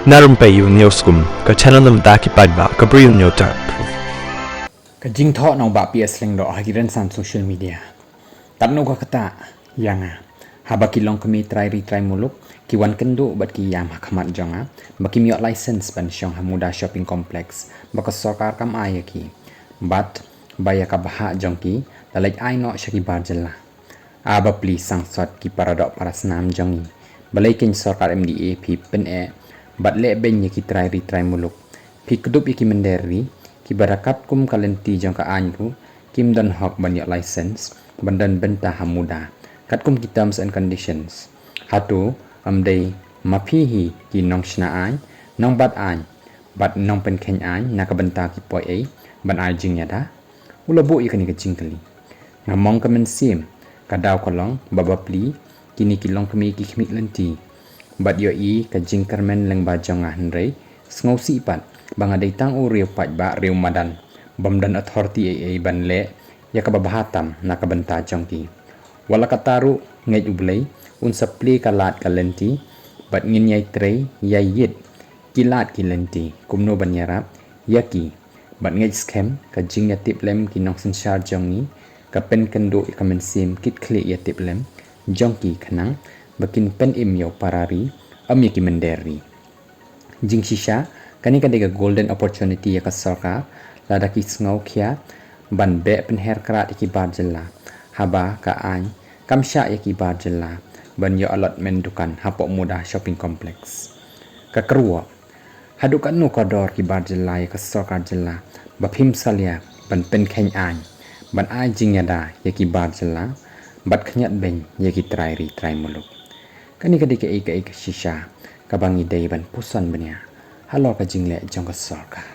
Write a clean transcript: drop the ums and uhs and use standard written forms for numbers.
Na Rympei U ka channel nabynta ki paidbah ka Bri U Hynñiewtrep. Ka jingtho nang Bah Ps Lyngdoh hagiran san social media. Tapno ka kata yanga. Haba kilong kami try muluk ki wan kendo bat ki yam hakamat jonga baki miok license ban syong hamuda shopping complex baka sokar kam ïaki bat baya ka baha jongki dalaj ai no syaki bar jylla. Aba pli sang sot ki paradoh parasnam jongi balai kin sokar MDA pi pynher bat le ben ki try muluk pi kedup ki menderi ki barakat kum kalenti jong ka anku kim dan hok ban yok license bandan benta hamuda kat kum ki terms and conditions hatu amdai mapihi ki nong shna ai nong bat ai bat nong pen khen ai nakabenta ki poi ai ban ai jing yada ulabu ikani ka jingkali ngamong ka men sim kadaw kolong baba pli kini kilong kami ki khmik lenti bat yo I ka jingkarmen leng ba jong hynrei sngosi pat banga daitang u riu paidbah riu madan bamdan authority ai ban le ya ka babahatam nakabenta jongki wala kataru ngai ublei un sapli kalat kalenti bat ngin yai trei yai yit kilat kilenti kumno banyarap ïaki bat ngai scam ka jing ya tip lem ki nong senshar jongi ka pen kendo ikamen sim kit kli ya tip lem jongki khanang bakin pen im yo parari ami ki menderi jingshisha kani kadega golden opportunity ya ka sarkar lada ki sngaw khia ban be pynher krad ki bar jylla haba ka ai kamsha ya ki bar jylla ban yo allotment dukan hapok muda shopping complex ka kruwa hadukan no kodor ki bar jylla ya ka sarkar jylla bapim salya ban pen khen ai ban ai jingyada ya ki bar jylla bat khnyat ben ya ki try muluk kani kadika ika shisha kabangi day ban pusan banya halo ka jingle jong ka sarkar